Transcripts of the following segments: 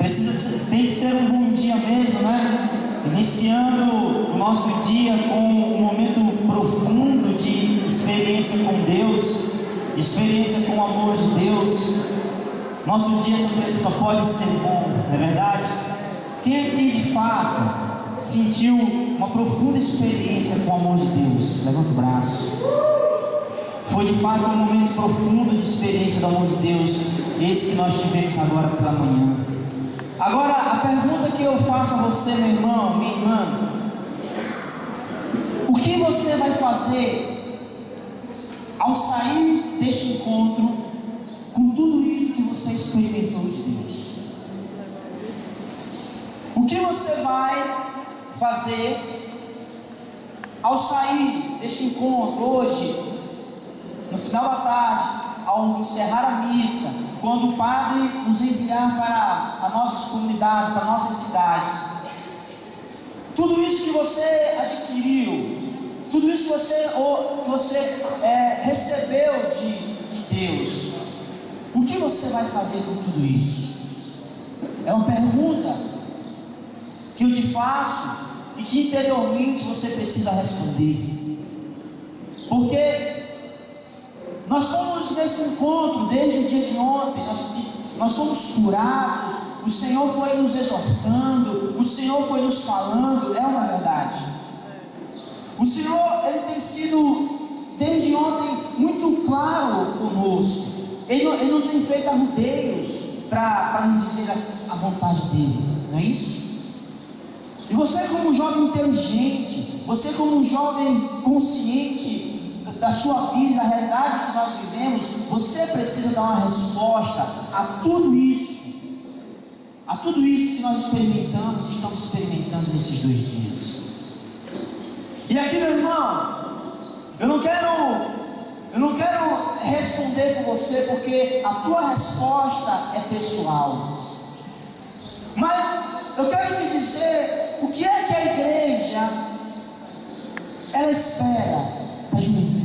Tem que ser um bom dia mesmo, né? Iniciando o nosso dia com um momento profundo de experiência com Deus, experiência com o amor de Deus. Nosso dia só pode ser bom, não é verdade? Quem aqui de fato sentiu uma profunda experiência com o amor de Deus? Levanta o braço. Foi de fato um momento profundo de experiência do amor de Deus, esse que nós tivemos agora pela manhã. Agora, a pergunta que eu faço a você, meu irmão, minha irmã: o que você vai fazer ao sair deste encontro com tudo isso que você experimentou de Deus? O que você vai fazer ao sair deste encontro hoje, no final da tarde, ao encerrar a missa, quando o Padre nos enviar para as nossas comunidades, para nossas cidades? Tudo isso que você adquiriu, tudo isso que você recebeu de Deus, o que você vai fazer com tudo isso? É uma pergunta que eu te faço e que interiormente você precisa responder. Porque nós fomos nesse encontro desde o dia de ontem, nós fomos curados, o Senhor foi nos exortando, o Senhor foi nos falando, é uma verdade. O Senhor, Ele tem sido, desde ontem, muito claro conosco. Ele não tem feito arrudeios para nos dizer a vontade dEle, não é isso? E você, como um jovem inteligente, você como um jovem consciente da sua vida, da realidade que nós vivemos, você precisa dar uma resposta a tudo isso que nós experimentamos e estamos experimentando nesses 2 dias. E aqui, meu irmão, eu não quero responder por você, porque a tua resposta é pessoal, mas eu quero te dizer o que é que a igreja ela espera da juventude.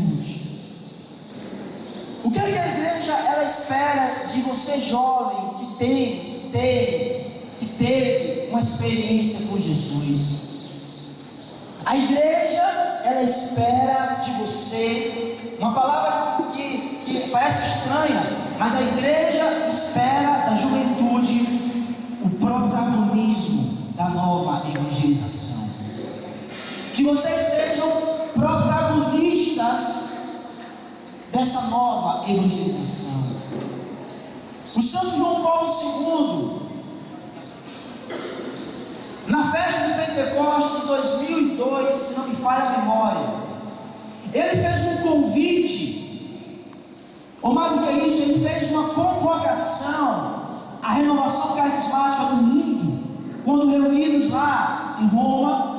O que é que a igreja ela espera de você, jovem, que teve uma experiência com Jesus? A igreja ela espera de você, uma palavra que parece estranha, mas a igreja espera da juventude o protagonismo da nova evangelização. Que vocês sejam protagonistas dessa nova evangelização. O Santo João Paulo II, na festa de Pentecostes de 2002, se não me falha a memória, ele fez um convite, ou mais do que isso, ele fez uma convocação à renovação carismática do mundo, quando reunidos lá em Roma.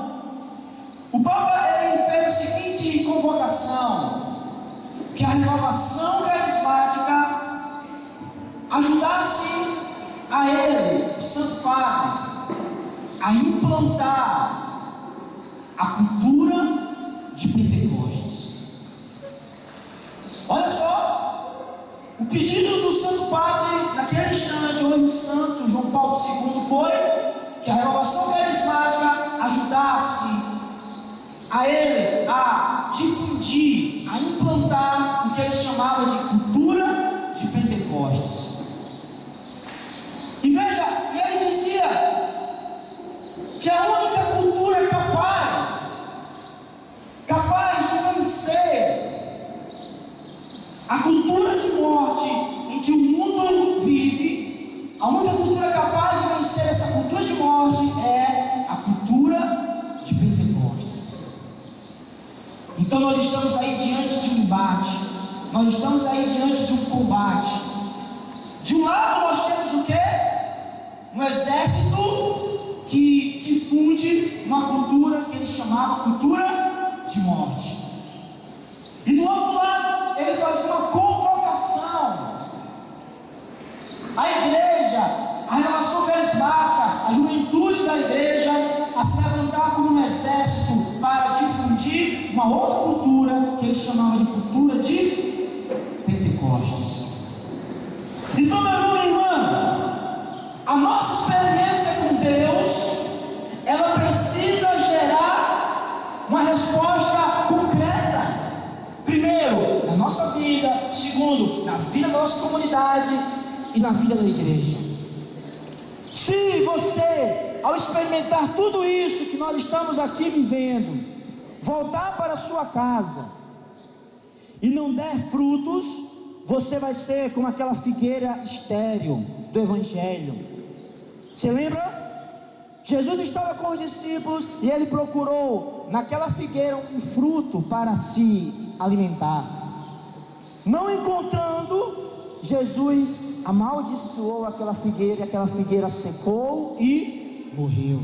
O Papa ele fez a seguinte convocação: que a renovação carismática ajudasse a ele, o Santo Padre, a implantar a cultura de Pentecostes. Olha só, o pedido do Santo Padre naquele instante, onde o Santo João Paulo II foi que a renovação carismática ajudasse a ele a difundir, a implantar o que ele chamava de cultura de Pentecostes. E veja, ele dizia que a única cultura capaz de vencer a cultura de morte em que o mundo vive, a única cultura capaz de vencer essa cultura de morte é a cultura de Pentecostes. Então nós estamos aí diante de um embate, nós estamos aí diante de um combate. De um lado nós temos o quê? Um exército que difunde uma cultura que ele chamava cultura de morte. E do outro lado, ele fazia uma convocação. A igreja, a renovação carismática, a juventude da igreja, a se levantar como um exército para difundir uma outra cultura que ele chamava de cultura de Pentecostes. Então, meu irmão e irmã, a nossa experiência e na vida da igreja. Se você, ao experimentar tudo isso que nós estamos aqui vivendo, voltar para a sua casa e não der frutos, você vai ser como aquela figueira estéril do Evangelho. Você lembra? Jesus estava com os discípulos e ele procurou naquela figueira um fruto para se alimentar. Não encontrando, Jesus amaldiçoou aquela figueira secou e morreu.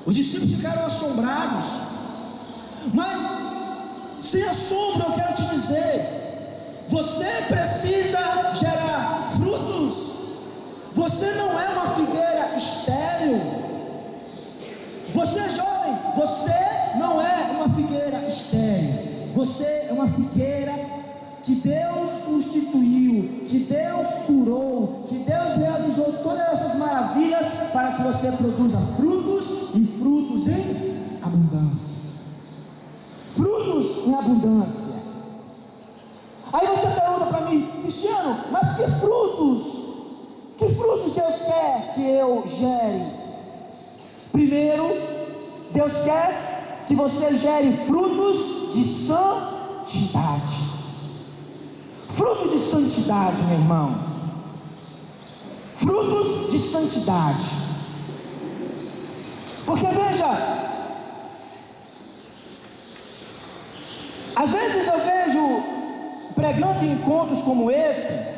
Os discípulos ficaram assombrados, mas sem assombro eu quero te dizer, você precisa gerar frutos. Você não é uma figueira estéril. Você é jovem, você não é uma figueira estéril. Você é uma figueira que Deus constituiu, que Deus curou, que Deus realizou todas essas maravilhas para que você produza frutos e frutos em abundância. Frutos em abundância. Aí você pergunta para mim, Cristiano, mas que frutos Deus quer que eu gere? Primeiro, Deus quer que você gere frutos de santidade. Frutos de santidade, meu irmão. Frutos de santidade. Porque veja, às vezes eu vejo pregando em encontros como esse,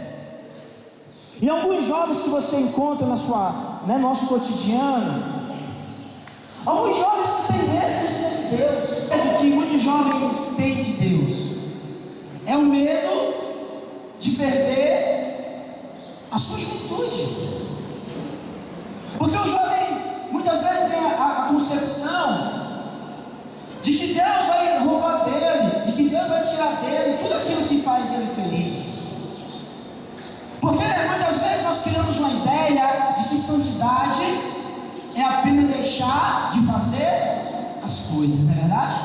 e alguns jovens que você encontra nosso cotidiano, alguns jovens que têm medo de ser de Deus. O que muitos jovens têm de Deus é o medo de perder a sua juventude. Porque o jovem muitas vezes tem a concepção de que Deus vai roubar dele, de que Deus vai tirar dele tudo aquilo que faz ele feliz. Porque muitas vezes nós criamos uma ideia de que santidade é apenas deixar de fazer as coisas, não é verdade?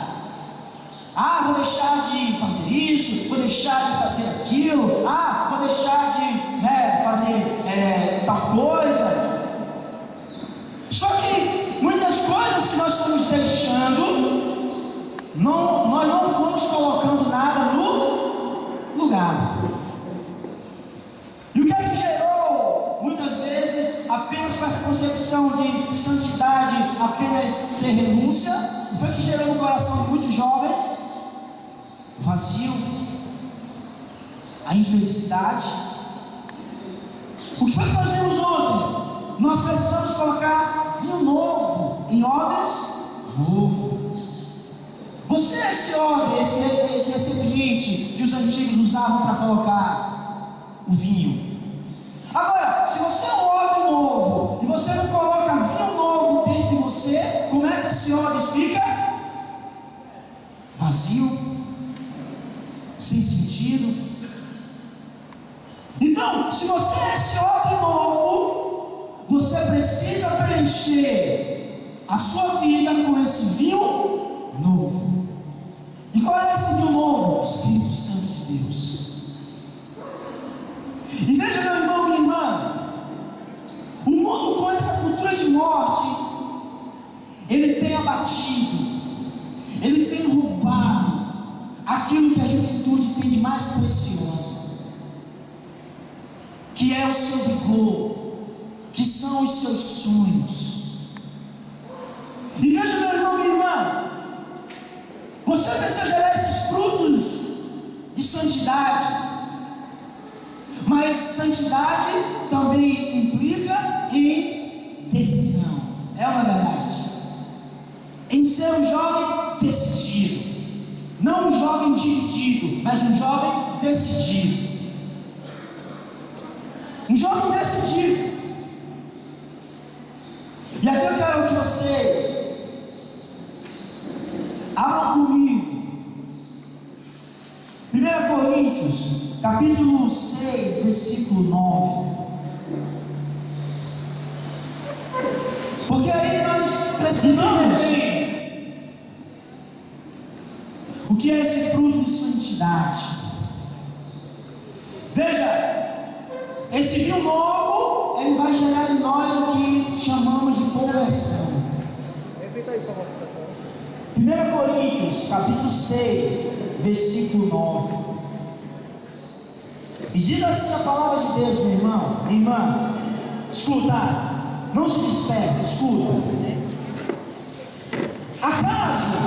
Vou deixar de fazer isso, vou deixar de fazer aquilo, vou deixar de fazer tal coisa. Só que muitas coisas que nós fomos deixando, nós não fomos colocando nada no lugar. E o que é que gerou, muitas vezes, apenas com essa concepção de santidade, apenas ser renúncia? O que foi que gerou no coração de muitos jovens? O vazio, a infelicidade. O que foi que nós vimos ontem? Nós precisamos colocar vinho novo em odres novo. Você é esse odre, esse recipiente que os antigos usavam para colocar o vinho. Agora, se você é um odre novo e você não coloca vinho novo dentro de você, como é que esse odre fica? Vazio, sem sentido. Então, se você é esse odre novo, você precisa preencher a sua vida com esse vinho novo. E qual é esse vinho novo? O Espírito Santo de Deus. E veja, meu irmão, minha irmã, o mundo com essa cultura de morte, ele tem abatido, ele tem roubado aquilo que a juventude tem de mais precioso, que é o seu vigor, que são os seus sonhos. E veja, meu irmão, minha irmã, você precisa gerar esses frutos de santidade. Mas santidade também implica em decisão. É uma verdade. Em ser um jovem decidido. Não um jovem dividido, mas um jovem decidido. Um jovem decidido. E aqui eu quero que vocês abram comigo 1 Coríntios capítulo 6, versículo 9. Porque aí nós precisamos o que é esse fruto de santidade. Veja, Esse vinho novo, ele vai gerar em nós o que chamamos de conversão. 1 Coríntios, capítulo 6, versículo 9. E diz assim a palavra de Deus, meu irmão, minha irmã, escuta, não se disperse, escuta. Acaso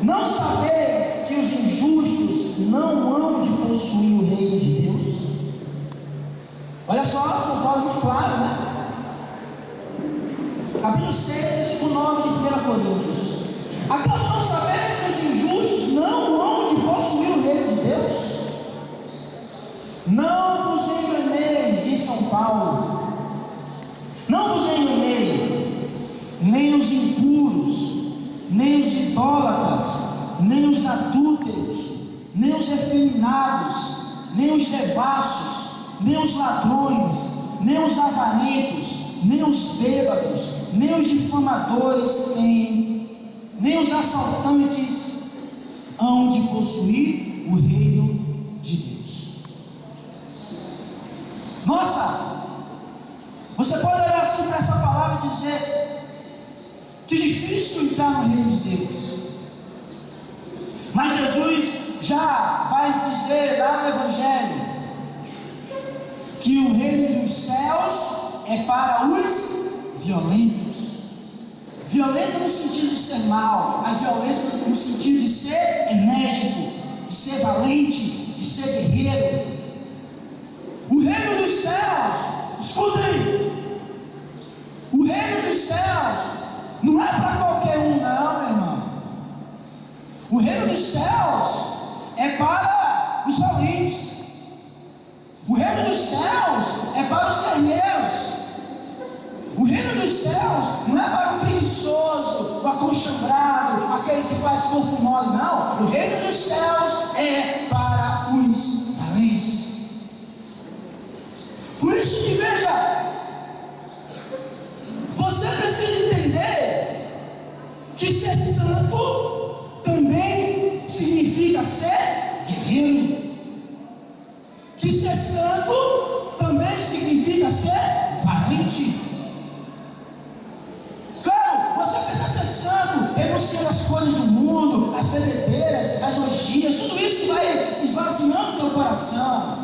não sabeis que os injustos não hão de possuir o reino de Deus? Olha só, São Paulo é muito claro, né? Capítulo 6, versículo 9 de 1 Coríntios. Acaso não sabeis que os injustos não hão de possuir o reino de Deus? Não vos enganeis, diz São Paulo. Não vos enganeis, nem os impuros, nem os idólatras, nem os adúlteros, nem os efeminados, nem os devassos, nem os ladrões, nem os avarentos, nem os bêbados, nem os difamadores, nem os assaltantes hão de possuir o reino de Deus. Nossa, você pode olhar assim para essa palavra e dizer: que difícil entrar no reino de Deus. Mas Jesus já vai dizer lá no Evangelho que o reino dos céus é para os violentos. Violento no sentido de ser mal, mas violento no sentido de ser enérgico, de ser valente, de ser guerreiro. O reino dos céus, escutem, o reino dos céus não é para qualquer um, não, meu irmão. O reino dos céus é para os valentes. O reino dos céus é para os guerreiros. O reino dos céus não é para o preguiçoso, o acostumado, aquele que faz corpo mole, não. O reino dos céus é para os valentes. Por isso que, veja, você precisa entender que ser santo também significa ser guerreiro. Que ser santo também significa ser valente. Claro, você precisa ser santo, renunciando as coisas do mundo, as bebedeiras, as orgias, tudo isso vai esvaziando o teu coração.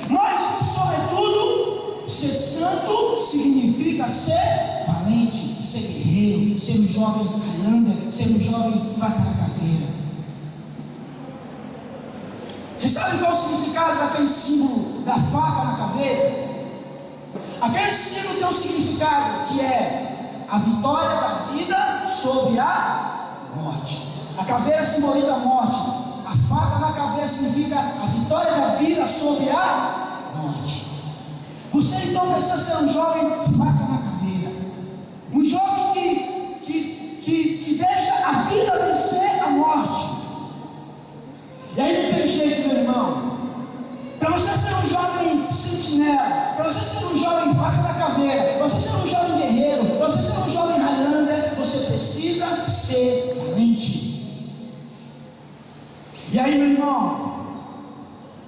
Mas, sobretudo, ser santo significa ser valente, ser guerreiro, ser um jovem Highlander, ser um jovem que vai para a caveira. Você sabe qual é o significado daquele símbolo da faca na caveira? Aquele símbolo tem um significado que é a vitória da vida sobre a morte. A caveira simboliza a morte. A faca na caveira significa a vitória da vida sobre a morte. Você então precisa ser um jovem faca na caveira. Um jovem que deixa a vida vencer a morte. E aí não tem jeito, meu irmão. Para você ser um jovem sentinela, para você ser um jovem faca na caveira, para você ser um jovem guerreiro, para você ser um jovem Highlander, você precisa ser valente. E aí, meu irmão,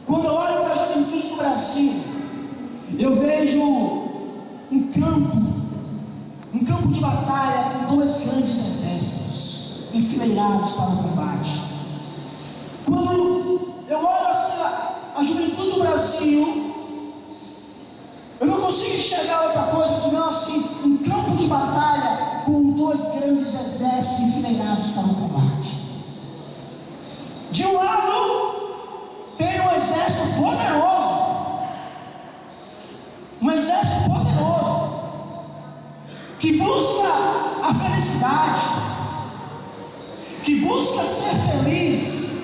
quando eu olho para a juventude do Brasil, eu vejo um campo de batalha com dois grandes exércitos enfileirados para o combate. Quando eu olho assim a juventude do Brasil, eu não consigo enxergar outra coisa que não assim um campo de batalha com dois grandes exércitos enfileirados para o combate. De um lado tem um exército poderoso, que busca a felicidade, que busca ser feliz,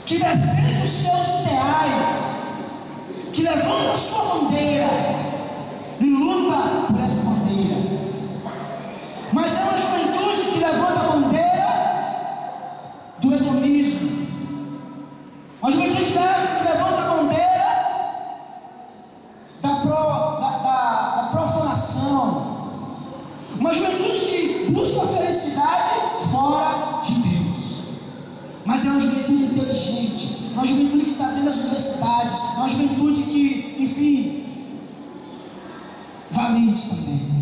que defende os seus ideais, que levanta a sua bandeira e luta por essa bandeira. Mas é uma juventude que levanta a bandeira do hedonismo, uma juventude que levanta a bandeira da profanação, uma juventude que busca a felicidade fora de Deus. Mas é uma juventude inteligente, uma juventude que está dentro das universidades, uma juventude que, enfim, valente também.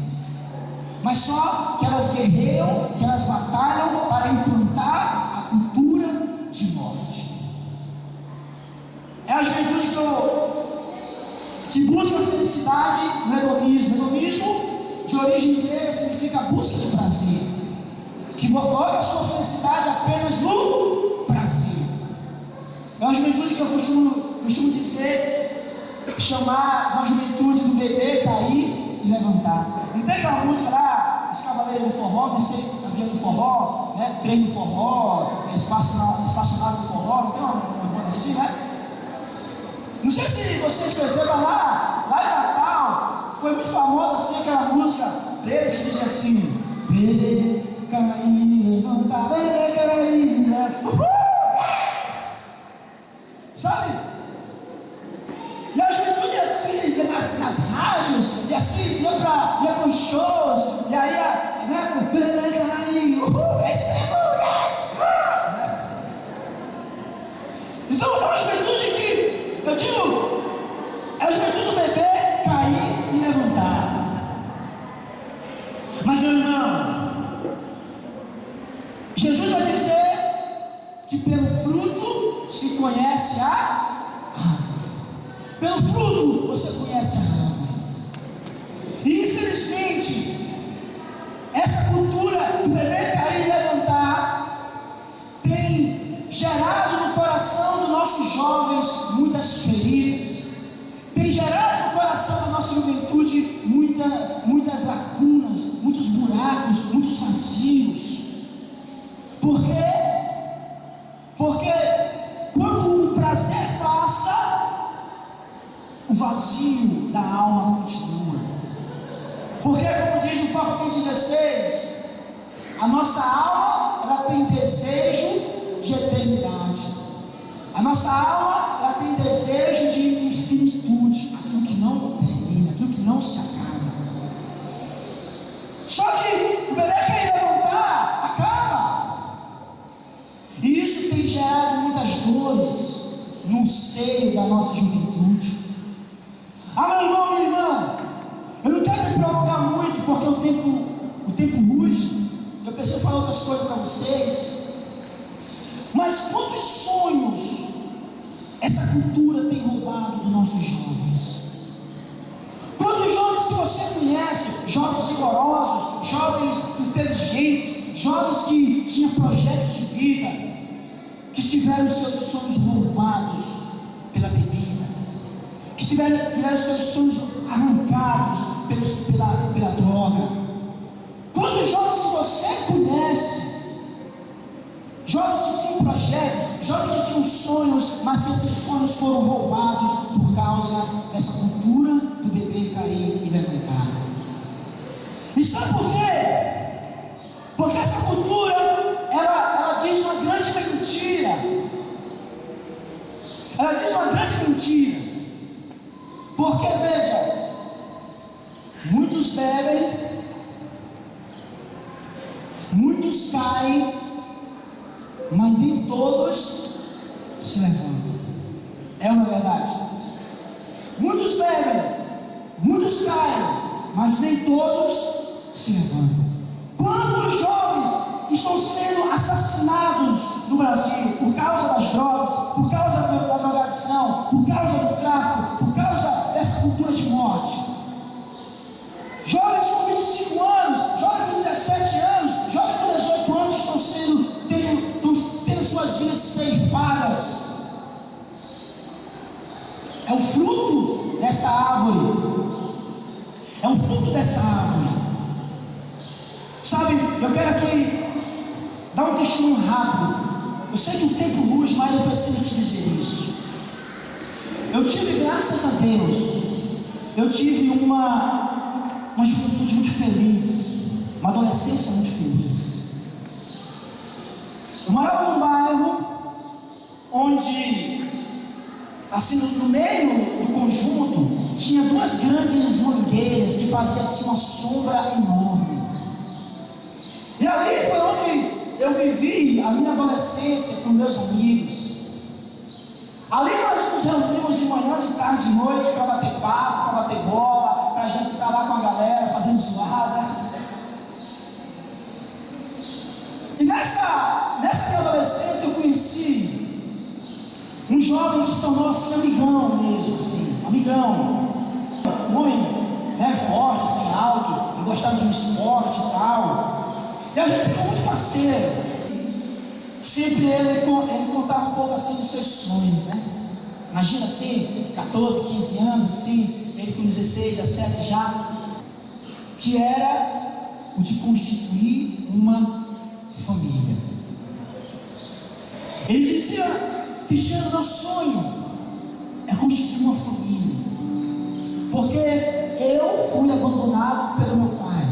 Mas só que elas guerreiam, que elas batalham para implantar a cultura de morte. É a juventude que busca felicidade no hedonismo. Hedonismo, de origem grega, significa busca de prazer, que coloca a sua felicidade apenas no prazer. É uma juventude que eu costumo dizer, chamar uma juventude do beber, cair e levantar. Não tem aquela música lá, os cavaleiros do forró, descer avião do forró, né? Trem do forró, estacionado do forró, não tem uma coisa assim, né? Não sei se vocês percebam lá em Natal, foi muito famosa assim aquela música deles que diz assim: beber, cair, levantar, beber, cair, levantar. Sabe? E a juventude assim, nas rádios, e assim, ia para os shows, e aí, né? Então é uma juventude que, eu digo, é a juventude do beber, cair e levantar. Mas meu irmão, Jesus vai dizer que pelo fruto se conhece a árvore. Pelo fruto você conhece a árvore. E infelizmente, essa cultura do beber, cair e levantar tem gerado no coração dos nossos jovens muitas feridas, tem gerado no coração da nossa juventude muitas lacunas, muitos buracos, muitos vazios. Por quê? Porque quando o prazer passa, o vazio da alma continua. Porque, como diz o Papa 16, a nossa alma, ela tem desejo de eternidade. A nossa alma, ela tem desejo de infinitude, aquilo que não termina, aquilo que não se acaba. Só que o beber quer levantar, acaba. E isso tem gerado muitas dores no seio da nossa juventude. Meu irmão, minha irmã, eu não quero me preocupar muito, porque o tempo urge. Eu preciso falar outras coisas para vocês. Mas quantos sonhos essa cultura tem roubado dos nossos jovens? Quantos jovens que você conhece, jovens vigorosos, jovens inteligentes, jovens que tinham projetos de vida, que tiveram seus sonhos roubados pela bebida, que tiveram seus sonhos arrancados pela droga? Quantos jovens que você conhece, jovens que tinham projetos, jovens que tinham sonhos, mas esses sonhos foram roubados por causa dessa cultura do beber, cair e levantar? E sabe por quê? Porque essa cultura, ela diz uma grande mentira. Ela diz uma grande mentira. Porque, veja, muitos bebem, muitos caem, mas nem todos se levantam. É uma verdade. Muitos bebem, muitos caem, mas nem todos se levantam. Quantos jovens estão sendo assassinados no Brasil por causa das drogas, por causa da drogadição, por causa do tráfico, por causa dessa cultura de morte? Jovens com 25 anos, jovens com 17 anos, jovens com 18 anos estão tendo suas vidas ceifadas. É o fruto dessa árvore. É o fruto dessa árvore. Sabe, eu quero aqui dar um testemunho rápido. Eu sei que o tempo urge, mas eu preciso te dizer isso. Eu tive, graças a Deus, eu tive uma juventude muito feliz, uma adolescência muito feliz. Eu morava num bairro onde, assim, no meio do conjunto, tinha duas grandes mangueiras que faziam assim uma sombra enorme. E ali foi onde eu vivi a minha adolescência com meus amigos. Ali nós nos reunimos de manhã, de tarde, de noite, para bater papo, para bater bola, para a gente estar lá com a galera, fazendo zoada. E nessa minha adolescência eu conheci um jovem que se tornou assim amigão mesmo, assim, amigão. Um homem, né, forte, assim, alto, gostava de um esporte e tal. E a gente ficou muito parceiro. Sempre ele contava um pouco assim dos seus sonhos, né? Imagina assim, 14, 15 anos, assim, ele com 16, 17 já, que era o de constituir uma família. Ele dizia: Cristiano, meu sonho é constituir uma família, porque eu fui abandonado pelo meu pai.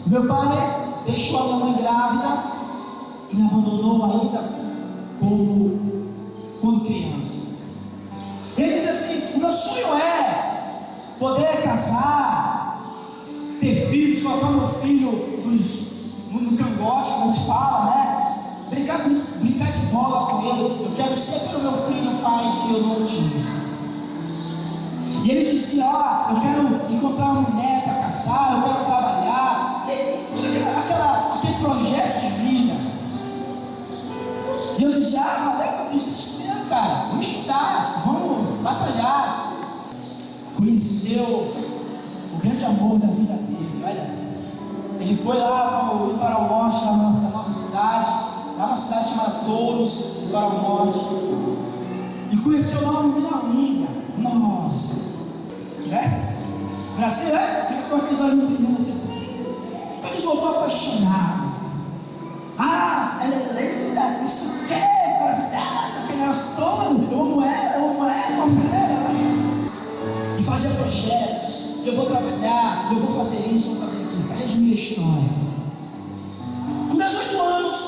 Meu pai deixou a minha mãe grávida e me abandonou ainda quando criança. Ele diz assim: o meu sonho é poder casar, ter filhos, colocar meu filho no cangote, como a gente fala, né? Brincar de bola com ele. Eu quero ser pelo meu filho o pai que eu não tive. E ele dizia: eu quero encontrar uma mulher para casar, eu quero trabalhar. Aquele projeto de vida. E eu disse: valeu, eu disse isso mesmo, cara. Vamos estudar, vamos batalhar. Conheceu o grande amor da vida dele. Olha, ele foi lá para o Litoral Norte, lá na nossa cidade, lá uma cidade chamada Touros, Litoral Norte. E conheceu lá uma menina linda. Nossa, né? Brasil, fica com aqueles olhinhos brilhando assim. Mas voltou apaixonado. Ela é linda, isso que é maravilhosa, que nós todos, eu amo ela. E fazia projetos, eu vou trabalhar, eu vou fazer isso, vou fazer aquilo. Para resumir a história, com 18 anos,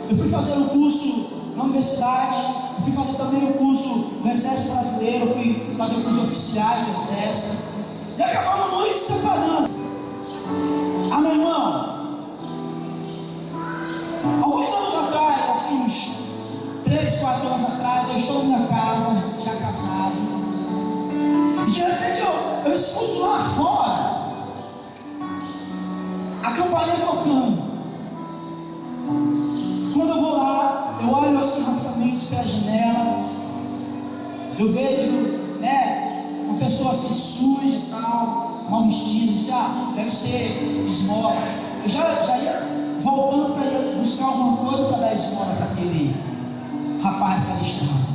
eu fui fazer um curso na universidade, eu fui fazer também um curso no Exército Brasileiro, eu fui fazer um curso de oficiais do Exército, e acabamos nos separando. Meu irmão, alguns anos atrás, assim, uns 3, 4 anos atrás, eu estou na minha casa, já casado, e de repente eu escuto lá fora a campainha tocando. Quando eu vou lá, eu olho assim rapidamente pela janela, eu vejo, né, uma pessoa assim suja e tal, mal vestida, deve ser esmola. Eu já ia voltando para ir buscar alguma coisa para dar esmola para aquele rapaz ali estava.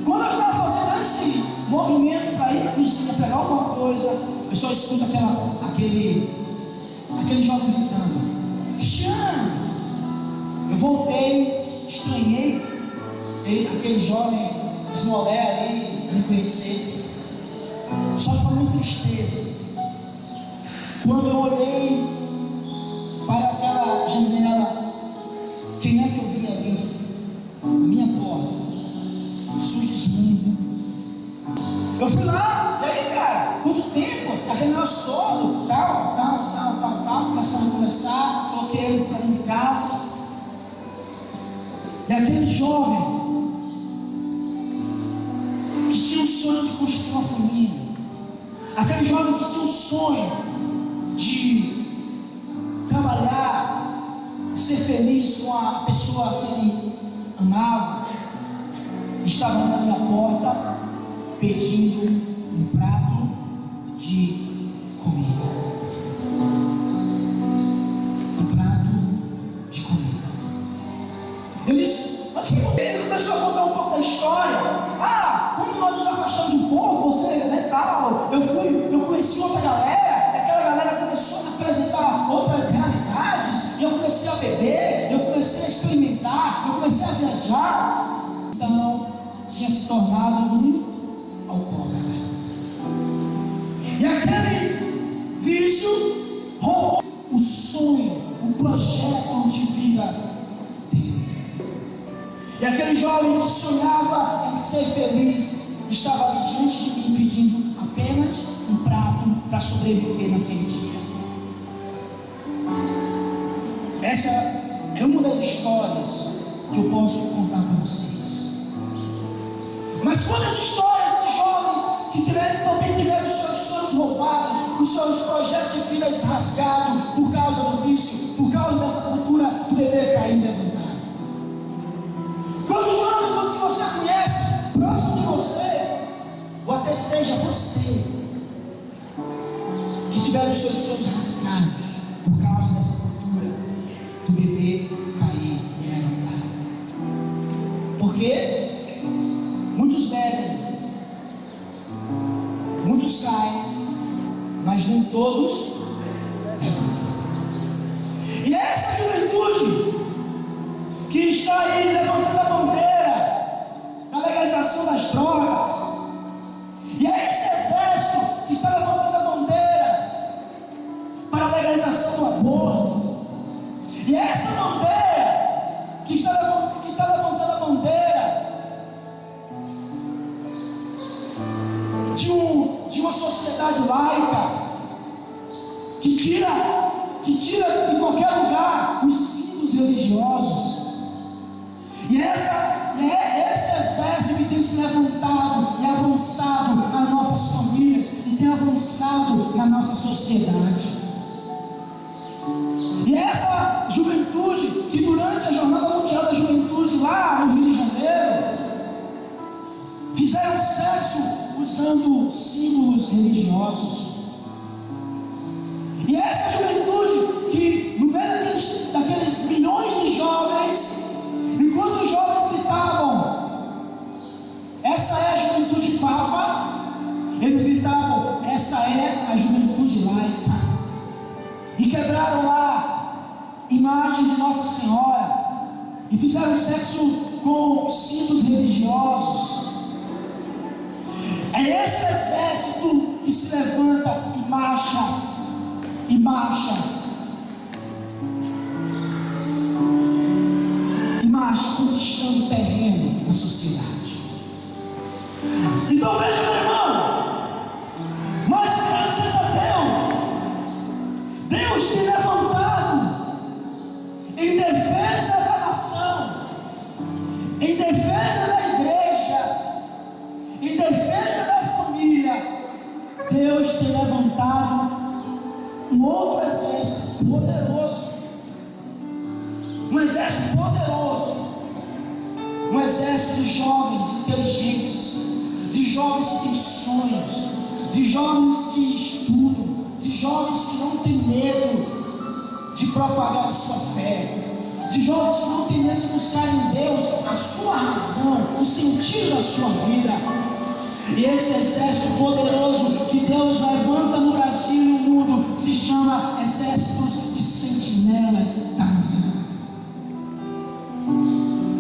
Quando eu estava fazendo esse movimento para ir à cozinha pegar alguma coisa, eu só escuto aquele jovem gritando: Cristiano! Eu voltei, estranhei aquele jovem esmolé ali me conhecer. Só que com muita tristeza, quando eu olhei para aquela janela, quem é que eu vi ali? A minha porta, suja, esmunda. Eu fui lá, e aí, cara, quanto tempo? Aquele nosso todo, tal, começando a conversar, coloquei ele para dentro de casa. E aquele jovem que tinha um sonho de construir uma família, aquele jovem que tinha um sonho de trabalhar, ser feliz com a pessoa que ele amava, estava na minha porta pedindo um prato de comida. Um prato de comida. Eu disse: mas que ele começou a contar um pouco da história. Como nós nos afastamos um pouco, você, né, tal. Eu conheci outra galera, aquela galera começou a apresentar outras realidades, e eu comecei a beber, eu comecei a experimentar, eu comecei a viajar. Então, tinha se tornado um alcoólatra. E aquele vício roubou o sonho, o projeto de vida dele. E aquele jovem que sonhava em ser feliz estava ali diante de mim pedindo apenas um prato para sobreviver naquele dia. Essa é uma das histórias que eu posso contar para vocês. Mas quantas histórias de jovens que também tiveram os seus sonhos roubados, os seus projetos de vidas rasgados por causa do vício, por causa dessa cultura do bebê cair e levantar. Quantos jovens que você conhece, próximo de você, ou até seja você, que tiveram os seus sonhos rasgados por causa dessa cultura do bebê cair e levantar. Porque muitos erram, muitos caem, mas nem todos levantam. E essa juventude que está aí levantando a bandeira da legalização das drogas, e é esse exército que está levantando a bandeira para a legalização do aborto, e é essa bandeira que está levantando a bandeira de uma sociedade laica que tira de qualquer lugar os símbolos religiosos. E esse exército que tem se levantado e avançado nas nossas famílias e tem avançado na nossa sociedade. E essa juventude que durante a Jornada Mundial da Juventude lá no Rio de Janeiro fizeram sexo usando símbolos religiosos. E essa juventude que no meio daqueles milhões de jovens, enquanto os jovens gritavam, essa é a juventude papa, eles gritavam, essa é a juventude laica. E quebraram lá imagens de Nossa Senhora e fizeram sexo com símbolos religiosos. É esse exército que se levanta e marcha, conquistando terreno na sociedade. Então veja, meu irmão, mas graças a Deus tem levantado em defesa da nação, em defesa da igreja, em defesa da família. Deus tem levantado um outro exército poderoso, um exército poderoso, um exército de jovens inteligentes, de jovens que têm sonhos, de jovens que estudam, de jovens que não têm medo de propagar a sua fé, de jovens que não têm medo de buscar em Deus a sua razão, o sentido da sua vida. E esse exército poderoso que Deus levanta no Brasil e no mundo se chama exércitos de sentinelas da manhã.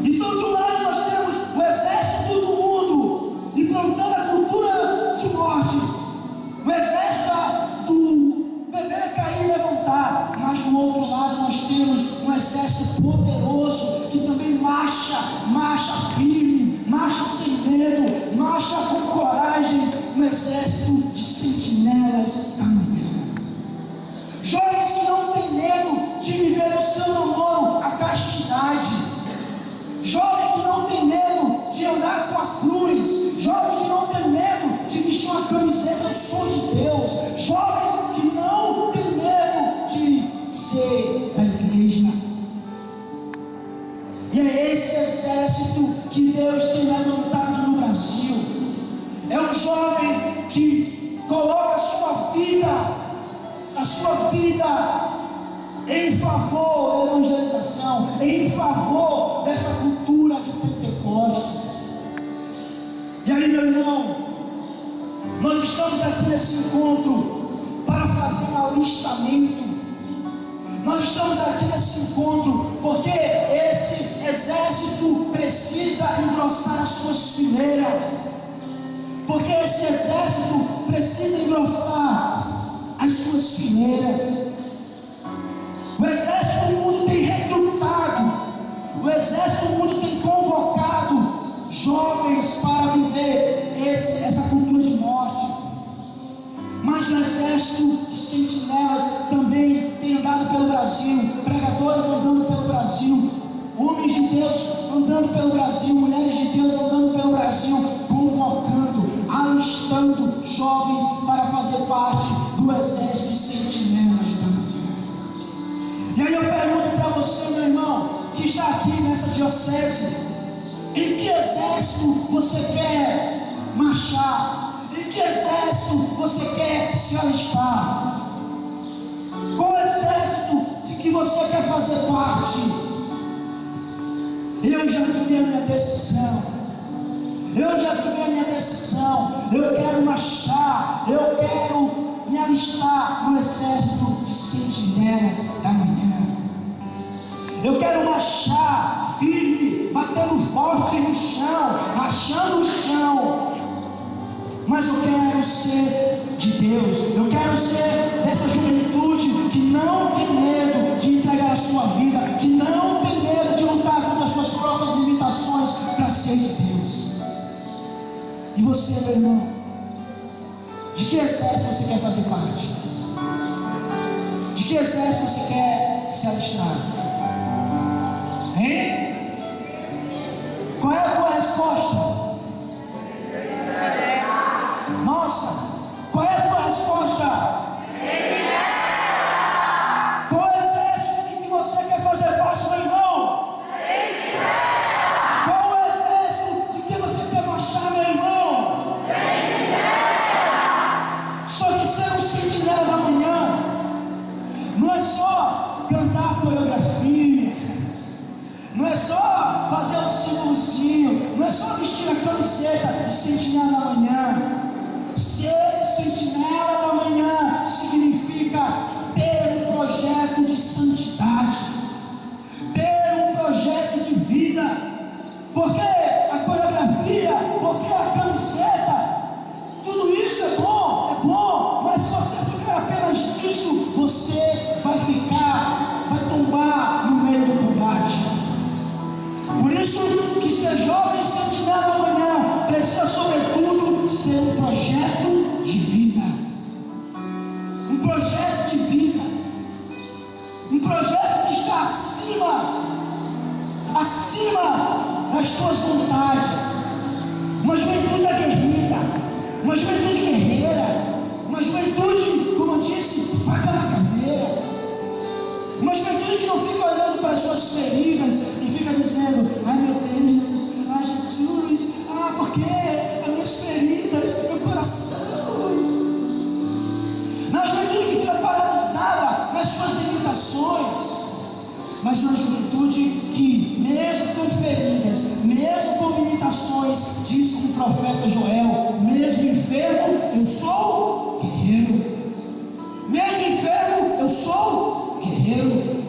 Então, de um lado nós temos o exército do mundo implantando a cultura de morte, o exército do bebê cair e levantar, mas do outro lado nós temos um exército poderoso que também marcha firme, marcha sem medo, marcha com coragem, um exército de sentinelas da manhã. Jovens que não têm medo de viver o seu namoro, a castidade. Jovem que não tem medo de andar com a cruz. Jovem que não tem medo de vestir uma camiseta, eu sou de Deus. Jovens que não tem medo de ser da igreja. E é esse exército que Deus tem levantado no Brasil. É um jovem que coloca a sua vida em favor da evangelização, em favor dessa cultura de Pentecostes. E aí, meu irmão, nós estamos aqui nesse encontro para fazer um alistamento. Nós estamos aqui nesse encontro porque esse exército precisa engrossar as suas fileiras. Porque esse exército precisa engrossar as suas fileiras. O exército do mundo tem recrutado, o exército do mundo tem convocado jovens para viver essa cultura de morte. Mas o exército de sentinelas também tem andado pelo Brasil, pregadores andando pelo Brasil, homens de Deus andando pelo Brasil, mulheres de Deus andando pelo Brasil, com convocando, alistando jovens para fazer parte do exército de sentinelas da manhã. E aí eu pergunto para você, meu irmão, que está aqui nessa diocese: em que exército você quer marchar? Em que exército você quer se alistar? Qual exército de que você quer fazer parte? Eu já tomei a minha decisão. Eu quero marchar. Eu quero me alistar no exército de sentinelas da manhã. Eu quero marchar firme, batendo forte no chão, rachando o chão. Mas eu quero ser de Deus. Eu quero ser dessa juventude que não tem medo de entregar a sua vida, que não tem medo de lutar contra as suas próprias limitações para ser de Deus. E você, meu irmão, de que exército você quer fazer parte? De que exército você quer se alistar? Hein? Qual é a tua resposta? Nossa, qual é a tua resposta? Qual exército que você quer fazer parte, meu irmão? Qual exército de que você quer marchar, meu irmão? Só que ser um sentinela da manhã não é só cantar coreografia, não é só fazer o símbolozinho, não é só vestir a camiseta de sentinela da manhã. Ser sentinela da manhã significa ter um projeto de santidade, ter um projeto de vida. Porque a coreografia, porque a camiseta, tudo isso é bom, mas se você ficar apenas disso, você vai tombar no meio do combate. Por isso que ser jovem sentinela da manhã precisa, sobretudo, ser um projeto de vida. Um projeto de vida. Um projeto que está acima das tuas vontades. Uma juventude aguerrida, uma juventude guerreira, uma juventude, como eu disse, faca na caveira. Uma juventude que não fica olhando para as suas feridas e fica dizendo: ai meu Deus, ai Jesus, porque as minhas feridas, meu coração. Uma juventude que fica paralisada nas suas limitações, mas uma juventude que, mesmo com feridas, mesmo com limitações, diz com o profeta Joel: mesmo enfermo, eu sou guerreiro. Mesmo enfermo, eu sou guerreiro.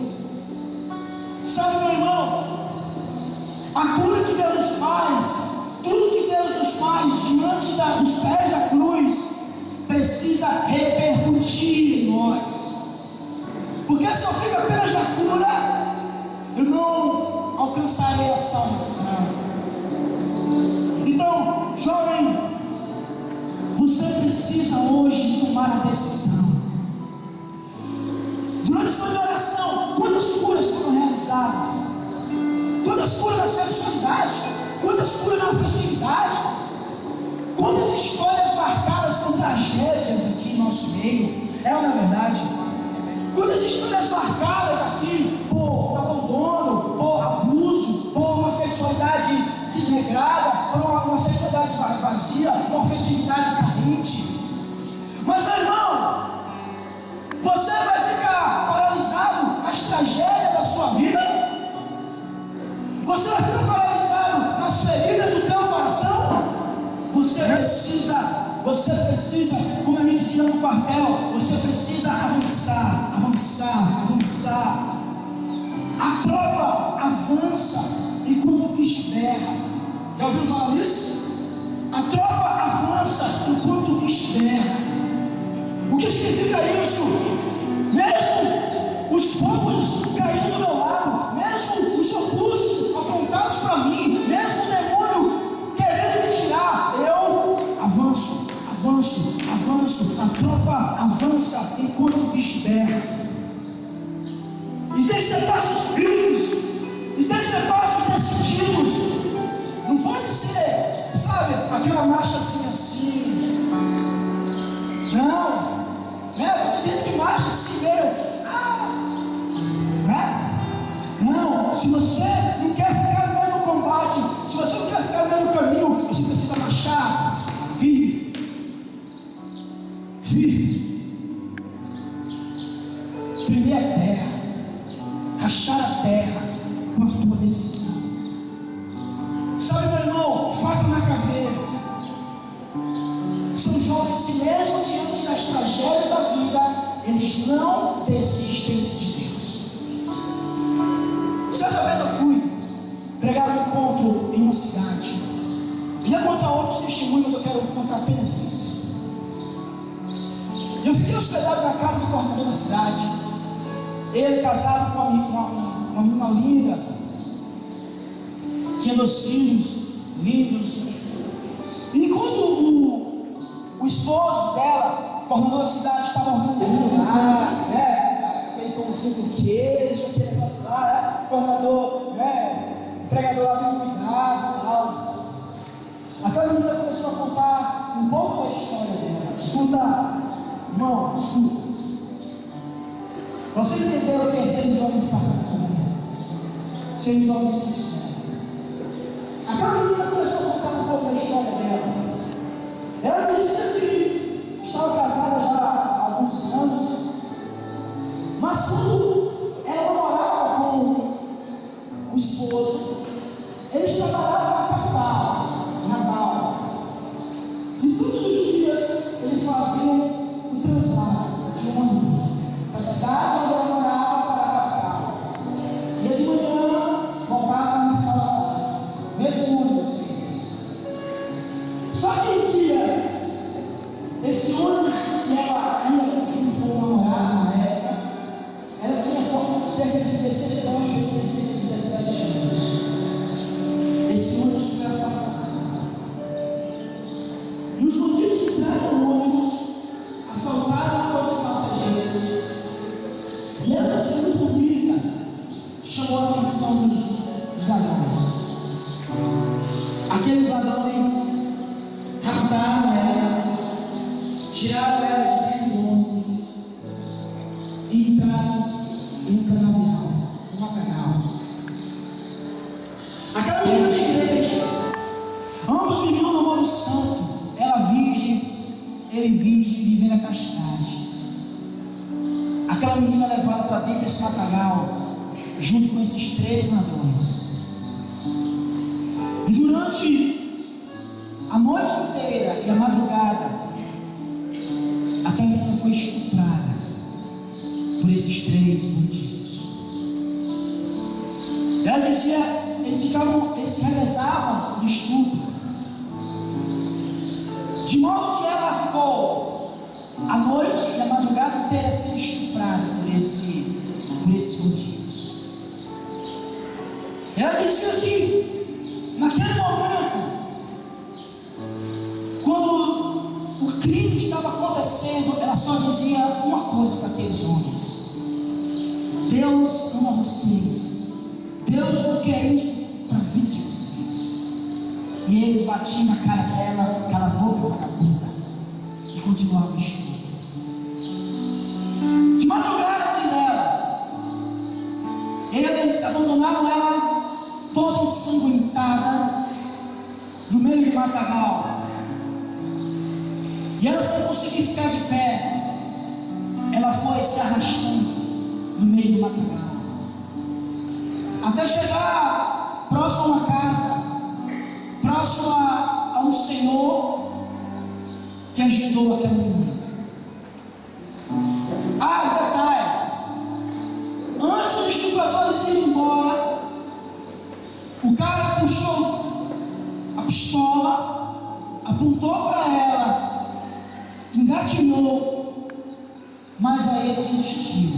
Sabe, meu irmão, a cura que Deus nos faz, tudo que Deus nos faz diante dos pés da cruz, precisa repercutir em nós. Porque se eu fico apenas na cura, eu não alcançarei a salvação. Então, jovem, você precisa hoje tomar a decisão. Durante sua oração, quantas curas foram realizadas? Quantas curas na sexualidade? Quantas curas na afetividade? Quantas histórias marcadas com tragédias aqui em nosso meio? É ou não é verdade? Quantas histórias marcadas aqui por abandono, por abuso, por uma sexualidade desregrada, por uma sexualidade vazia, uma afetividade carente? Mas, meu irmão, você vai ficar paralisado nas tragédias da sua vida? Você vai ficar paralisado nas feridas do teu coração? Você precisa, como a gente diz no quartel, você precisa avançar. A tropa avança enquanto espera. Já ouviu falar isso? A tropa avança enquanto espera. O que significa isso? Mesmo os fogos caindo do meu lado, mesmo os socuzos apontados para mim, mesmo o demônio querendo me tirar, eu avanço. A tropa avança enquanto espera. E tem que ser passos firmes, e tem que ser passos decisivos. Não pode ser, sabe, aquela marcha assim. Não, né? Tem gente que marcha assim mesmo. Né? Não, se você não quer ficar no mesmo combate, se você não quer ficar no mesmo caminho, você precisa marchar firme. Tremer a terra, rachar a terra com a tua decisão. Sabe, meu irmão, faca na caveira. São jovens que mesmo diante das tragédias da vida, eles não desistem de Deus. Certa vez eu fui pregar um encontro em uma cidade. Eu ia contar outros testemunhos, mas eu quero contar apenas isso. Eu fiquei hospedado na casa do coordenador da cidade. Ele casado com uma menina linda, tinha 2 filhos lindos. E quando o esposo dela, coordenador da cidade, estava organizando lá, né? Aquele pãozinho com queijo, aquele negócio lá, né? Coordenador, né? Pregador lá bem cuidado e tal. Aquela menina começou a contar um pouco da história dela. Escuta, irmão, escuta. Você entendeu o que é ser um jovem faca na caveira? Ser um jovem sincero. Aquela menina começou a contar um pouco da história dela. Ela disse que estava casada já há alguns anos, mas quando ela morava com o esposo, eles trabalhavam na capital, em Natal. E todos os dias eles faziam o translado de ônibus da cidade onde ela morava para a capital. E de manhã voltava no final da tarde, mesmo ônibus. Só que um dia, esse ônibus que ela ia junto com uma namorada na época, ela tinha cerca de 16 anos, 17 anos. Esse ônibus foi assaltado. E os bandidos entraram no ônibus, assaltaram todos os passageiros. E ela, sendo pública, chamou a atenção dos ladrões. Aqueles ladrões raptaram ela, tiraram ela de dentro do ônibus e entraram em um canavial, uma canal. Aquela menina de igreja, ambos viviam no modo santo, ela virgem, ele virgem, vivendo a castidade. Aquela menina levada para dentro desse matagal, junto com esses 3 ladrões. E durante a noite inteira e a madrugada, aquela menina foi estuprada por esses 3 bandidos. Ela dizia, eles se revezavam no estupro, de modo que ela ficou a noite e a madrugada inteira sendo estuprada por esses bandidos. Ela dizia que naquele momento, quando o crime estava acontecendo, ela só dizia uma coisa para aqueles homens: Deus ama vocês, Deus não quer isso para a vida de vocês. E eles batiam na cara dela, cala a boca, vagabunda, e continuavam estudando. De madrugada, diz ela, eles abandonaram ela toda ensanguentada no meio do matagal. E ela, sem conseguir ficar de pé, ela foi se arrastando no meio do matagal, até chegar próximo a uma casa, próximo a um senhor que ajudou aquela menina. Detalhe, antes dos estupradores irem embora, o cara puxou a pistola, apontou para ela, engatilhou, mas aí ele desistiu.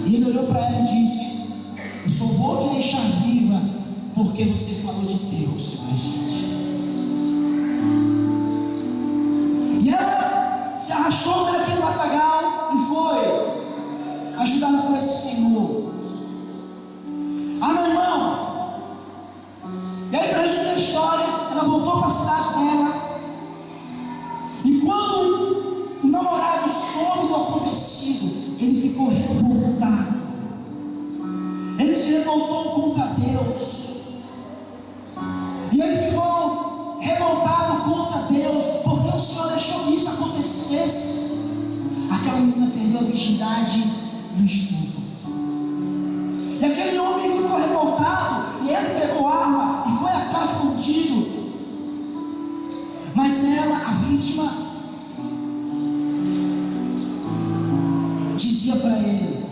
E ele olhou para ela e disse: eu só vou te deixar viva porque você falou de Deus pra gente. E ela se arrastou naquele matagal e foi ajudada por esse senhor. Meu irmão, e aí, para resumir a história, ela voltou para a cidade dela. E quando o namorado soube do acontecido, ele ficou revoltado. Ele se revoltou contra Deus. E ele ficou revoltado contra Deus, porque o Senhor deixou que isso acontecesse. Aquela menina perdeu a virgindade no estudo. E aquele homem ficou revoltado, e ele pegou arma e foi atrás do bandido. Mas ela, a vítima, dizia para ele: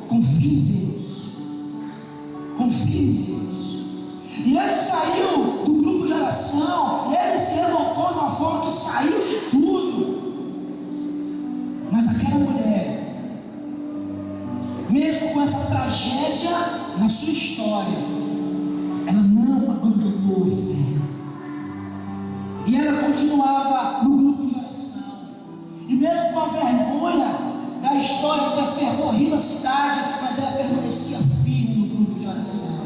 confie em Deus, confie em Deus. E ele saiu do grupo de oração, e ele se revoltou de uma forma que saiu de tudo. Mas aquela mulher, mesmo com essa tragédia na sua história, ela não abandonou a fé. E ela continuava no grupo de oração. E mesmo com a vergonha da história de ter percorrido a cidade, mas ela permanecia firme no grupo de oração.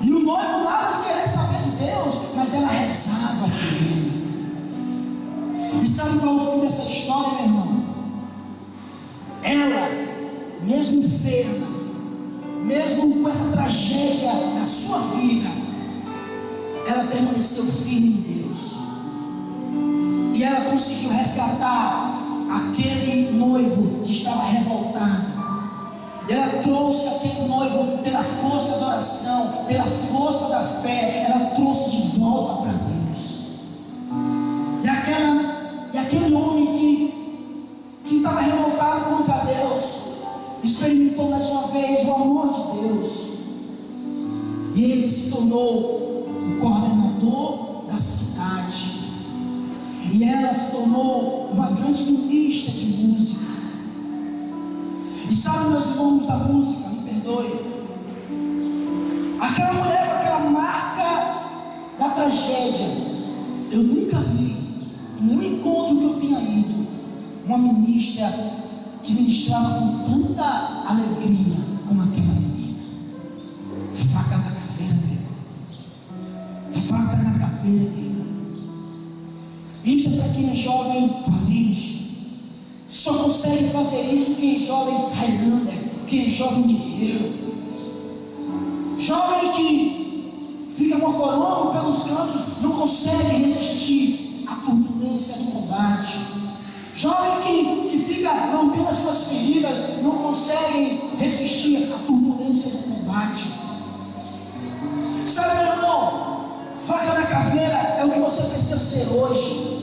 E o noivo nada de querer saber de Deus, mas ela rezava por ele. E sabe qual é o fim dessa história, meu irmão? Ela, mesmo enferma, mesmo com essa tragédia na sua vida, ela permaneceu firme em Deus. E ela conseguiu resgatar aquele noivo que estava revoltado. Ela trouxe aquele noivo pela força da oração, pela força da fé. Ela trouxe de volta para Deus. E aquele homem que estava revoltado contra Deus, experimentou mais uma vez o amor de Deus. E ele se tornou o coordenador da cidade. E ela se tornou uma grande ministra de música. E sabe, meus irmãos da música, me perdoe, aquela mulher com aquela marca da tragédia, eu nunca vi, em nenhum encontro que eu tenha ido, uma ministra que ministrava com tanta alegria como aquela menina. Faca na caveira dele. Faca na caveira dele. Isso é para quem é jovem valente. Só consegue fazer isso quem é jovem Highlander, quem é jovem guerreiro. Jovem que fica mocorongo pelos cantos, não consegue resistir à turbulência do combate. Jovem que fica lambendo as suas feridas, não consegue resistir à turbulência do combate. Sabe, meu irmão, faca na caveira é o que você precisa ser hoje.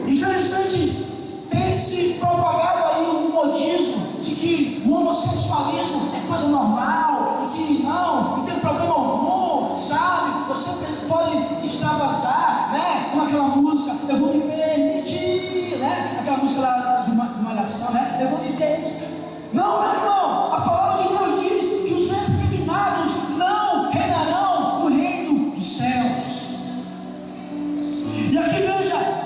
Infelizmente, tem se propagado aí um modismo de que o homossexualismo é coisa normal, e que não tem problema algum, sabe? Você pode extravasar, né? Com aquela música, eu vou me permitir, né? Aquela música lá de Malhação, né? Eu vou me permitir. Não, meu irmão, a palavra de Deus diz que os efeminados não reinarão no reino dos céus. E aqui veja,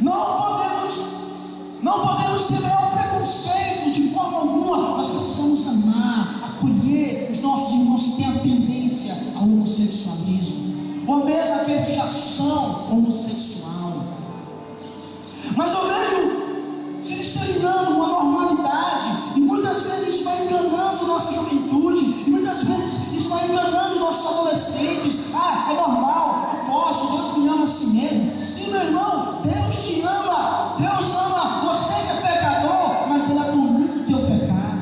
não podemos semear preconceito de forma alguma. Nós precisamos amar, acolher os nossos irmãos que têm a tendência ao homossexualismo, ou mesmo aqueles que já são homossexuais. Mas eu vejo se disseminando uma normalidade, e muitas vezes isso vai enganando nossa juventude, e muitas vezes isso vai enganando nossos adolescentes. É normal, eu posso, Deus me ama a si mesmo. Sim, meu irmão, Deus te ama, Deus ama você que é pecador, mas Ele abomina o teu pecado.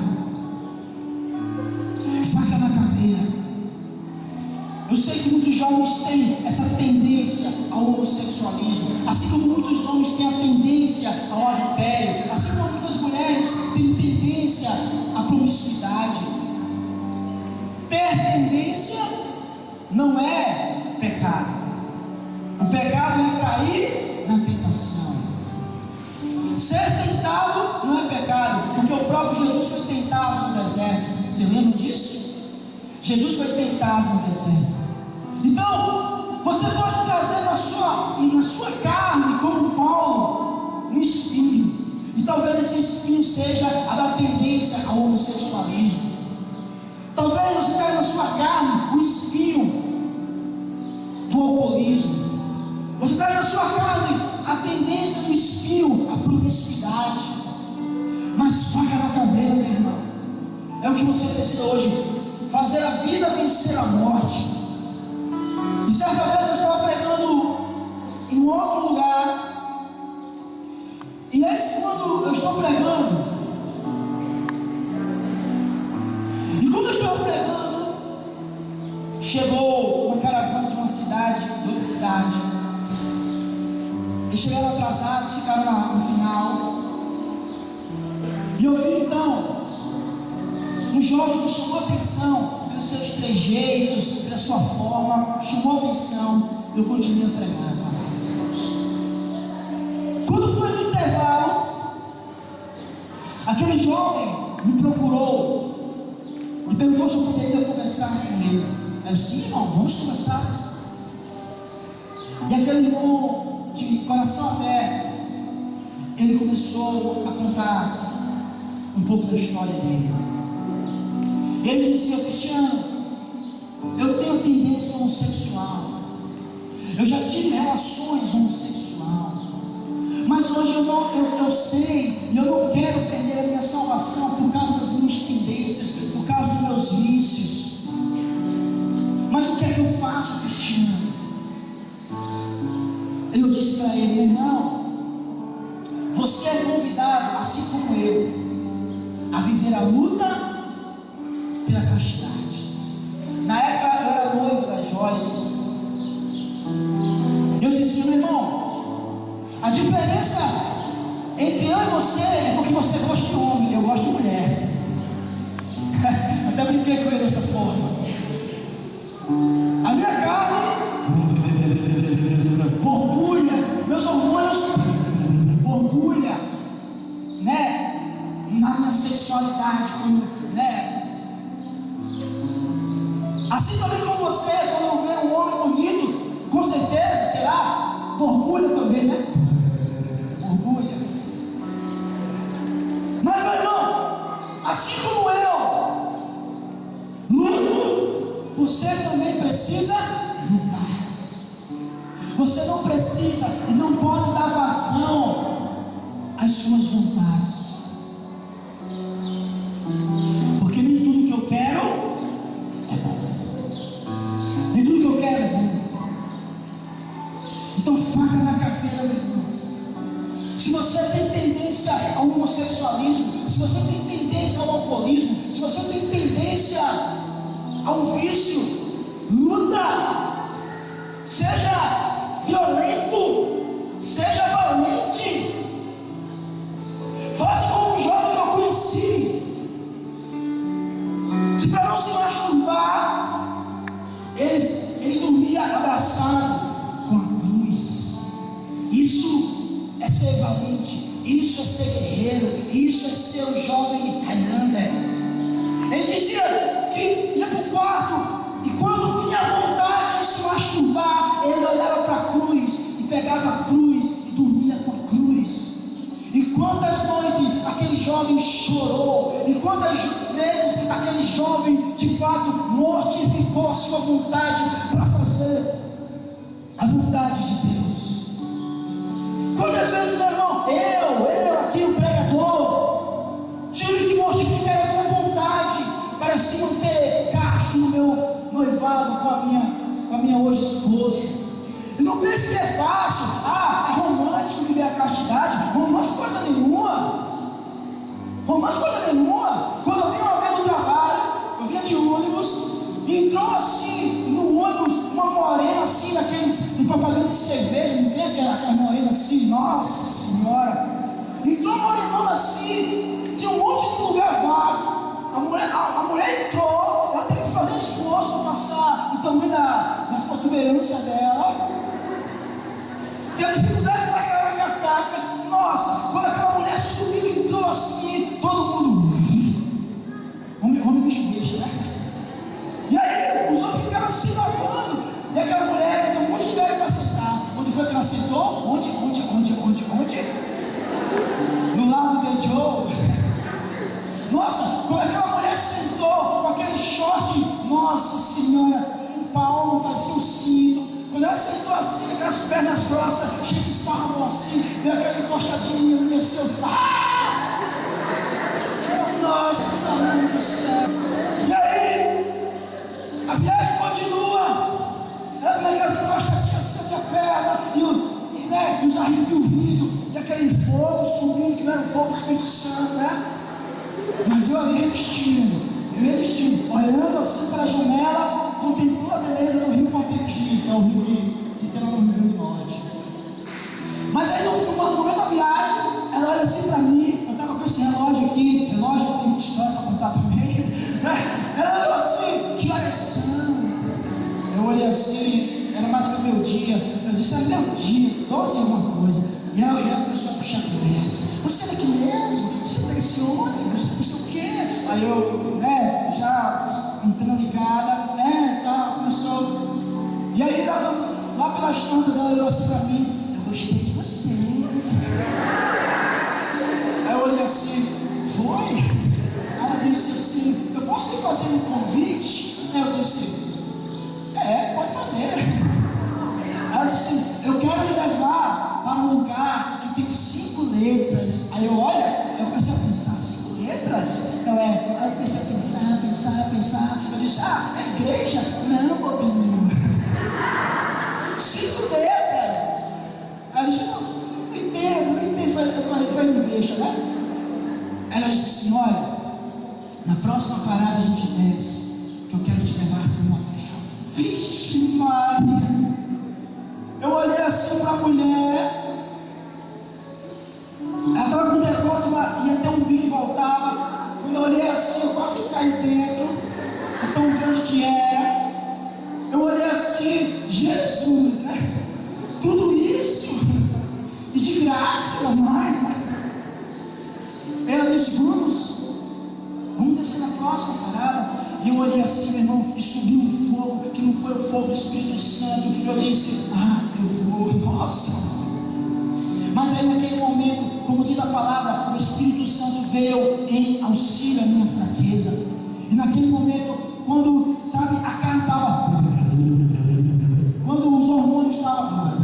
Faca na caveira. Eu sei que muitos jovens têm essa tendência ao homossexualismo, assim como muitos homens têm a tendência ao adultério, assim como muitas mulheres têm tendência à promiscuidade. Ter tendência não é pecado. O pecado é cair na tentação. Ser tentado não é pecado, porque o próprio Jesus foi tentado no deserto. Você lembra disso? Jesus foi tentado no deserto. Então, você pode trazer na sua carne, como Paulo, um espinho. E talvez esse espinho seja a da tendência ao homossexualismo. Talvez você traga na sua carne o espinho a tendência do espinho, a promiscuidade. Mas faca na caveira, meu irmão, é o que você precisa hoje: fazer a vida vencer a morte. E certa vez eu estava pregando em um outro lugar, e esse, quando eu estou pregando, chegou uma caravana de uma cidade, de outra cidade. Eles chegaram atrasados, ficaram no final. E eu vi então um jovem que chamou atenção pelos seus trejeitos, pela sua forma, chamou atenção. Eu continuei a pregar. Quando foi no intervalo, aquele jovem me procurou e perguntou se eu poderia conversar com ele. Eu disse: sim, irmão, vamos conversar. E aquele irmão, de coração aberto, ele começou a contar um pouco da história dele. Ele dizia: Cristiano, eu tenho tendência homossexual, eu já tive relações homossexuais, mas hoje eu sei, e eu não quero perder a minha salvação por causa das minhas tendências, por causa dos meus vícios. Mas o que é que eu faço, Cristiano? Eu disse para ele: meu irmão, você é convidado, assim como eu, a viver a luta pela castidade. Na época eu era noivo da Joyce. Eu disse: meu irmão, a diferença entre eu e você é porque você gosta de homem, eu gosto de mulher. Até brinquei com ele dessa forma. A minha carne borbulha, meus hormônios borbulha, né? Na minha sexualidade, né? Assim também como você, quando vê um homem bonito, com certeza, sei lá, borbulha também, né? Borbulha. Mas, meu irmão, assim como eu luto, você também precisa lutar. Você não precisa e não pode dar vazão às suas vontades, porque nem tudo que eu quero é bom, nem tudo que eu quero é bom. Então, faca na caveira, meu irmão. Se você tem tendência ao homossexualismo, se você tem tendência ao alcoolismo, se você tem tendência ao vício, luta. Seja violento, seja valente. Faça como um jovem que eu conheci, que para não se masturbar, ele dormia abraçado com a cruz. Isso é ser valente, isso é ser guerreiro, isso é ser um jovem Highlander. Ele dizia que ia para o quarto e quando vinha a vontade de se masturbar, ele olhava para a cruz e pegava a cruz e dormia com a cruz. E quantas noites aquele jovem chorou, e quantas vezes aquele jovem de fato mortificou a sua vontade para fazer a vontade de Deus. Quantas vezes, meu irmão, eu aqui, o pregador, tive que mortificar a minha vontade para se manter casto no meu noivado com a minha hoje esposa. E não pense que é fácil. É romântico viver a castidade. Romântico coisa nenhuma. Romântico coisa nenhuma. Quando eu vinha uma vez no trabalho, eu vinha de ônibus, e entrou assim no ônibus uma morena assim, daqueles de propaganda de cerveja, não tem aquela morena assim, nossa senhora. Entrou uma morenona assim, tinha um monte de lugar vago. A mulher entrou, ela teve que fazer esforço para passar e também nas protuberâncias dela. Teve dificuldade de passar na minha taca. Nossa, quando aquela mulher subiu e entrou assim, todo mundo. Homem bicho besta, né? E aí os outros ficaram se babando. E aquela mulher tinha muito lugar para sentar. Onde foi que ela sentou? Onde? No lado do Joe. Nossa, quando aquela mulher sentou com aquele short, nossa senhora, um pau, parecia um sino. Quando ela sentou assim, com as pernas grossas, cheias de espárragos deu aquela encostadinha, me desceu. Nossa, mãe do céu. E aí, a viagem continua. Ela pega essa encostadinha, sente a perna, e os arrepios vindo, e aquele fogo subindo, que não era o fogo do Espírito Santo, né? Mas eu ali resistindo, olhando assim para a janela, contemplando a beleza do rio Contempli, que é o rio que tem lá no Rio Grande do Norte. Mas aí no meio da viagem, ela olha assim para mim, eu estava com esse relógio aqui, tem muita história para contar também, né? Ela olhou assim, que horas são? Eu olhei assim, era mais que meu dia, eu disse, é meu dia, 12 alguma coisa. E ela começou a puxar a conversa. Você é daqui mesmo? Você está nesse ônibus? Não sei o quê. Aí eu, já entrando ligada, tá, começou. E aí, lá pelas tantas, ela olhou assim para mim, eu gostei de você. Aí eu olhei assim, foi? Aí ela disse assim, eu posso lhe fazer um convite? Aí eu disse, pode fazer. Ela disse, eu quero lhe levar para um lugar que tem 5 letras. Aí eu comecei a pensar, 5 letras? Aí eu comecei a pensar. Eu disse, é igreja? Não, bobinho. 5 letras. Aí eu disse, não entendo, vai na igreja, né? Ela disse assim, olha, na próxima parada a gente desce, que eu quero te levar para um hotel. Vixe Maria! Eu olhei assim para a mulher, ela estava com o decote, ia até um bico e voltava. Quando eu olhei assim, eu quase caí dentro, de tão grande que era. Eu olhei assim, Jesus, né? Tudo isso, e de graça mais, né? Ela disse, vamos descer na próxima parada. E eu olhei assim, meu irmão, e subiu um fogo, que não foi o fogo do Espírito Santo. E eu disse, eu vou, nossa. Mas aí naquele momento, como diz a palavra, o Espírito Santo veio em auxílio à minha fraqueza. E naquele momento, quando, sabe, a carne estava, quando os hormônios estavam,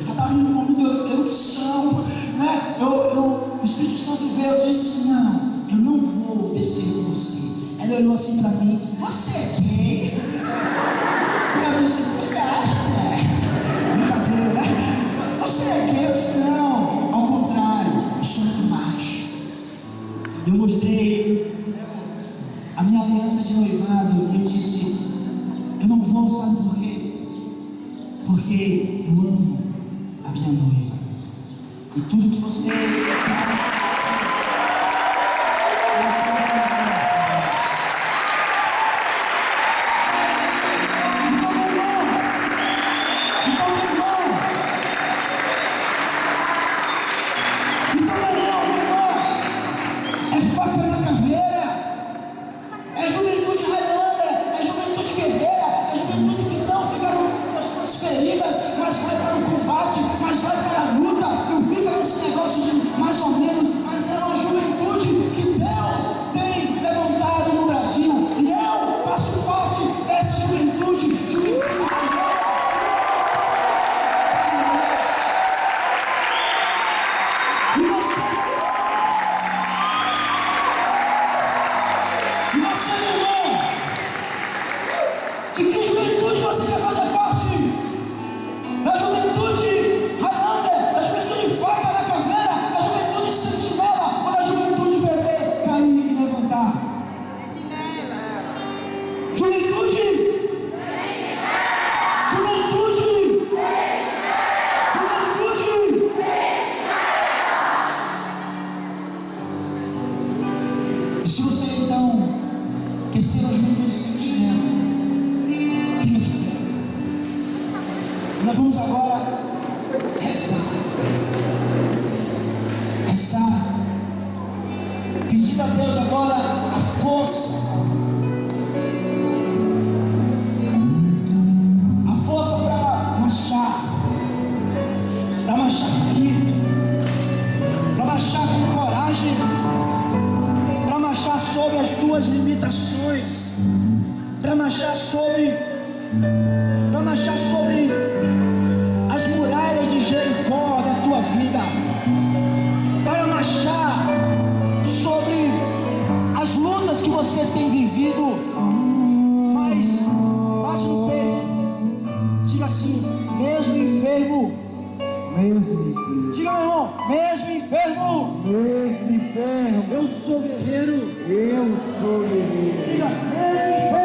já estava indo no momento de erupção, né? O Espírito Santo veio e disse, não, eu não vou descer com você. Ela olhou assim para mim, você é gay? Eu disse, você acha que é? Brincadeira, né? Você é gay? Eu disse, não, ao contrário, eu sou muito macho. Eu mostrei a minha aliança de noivado e eu disse, eu não vou, sabe por quê? Porque eu amo a minha noiva. E tudo que você... Se você então quer ser a juventude do sentimento, fica de pé. Nós vamos agora rezar. Pedir a Deus agora a força. A força para marchar firme, para marchar com coragem, para marchar sobre as tuas limitações, para marchar sobre as muralhas de Jericó da tua mesmo. Diga, meu irmão, mesmo enfermo, Mesmo enfermo, eu sou guerreiro. eu sou guerreiro. Diga, mesmo enfermo,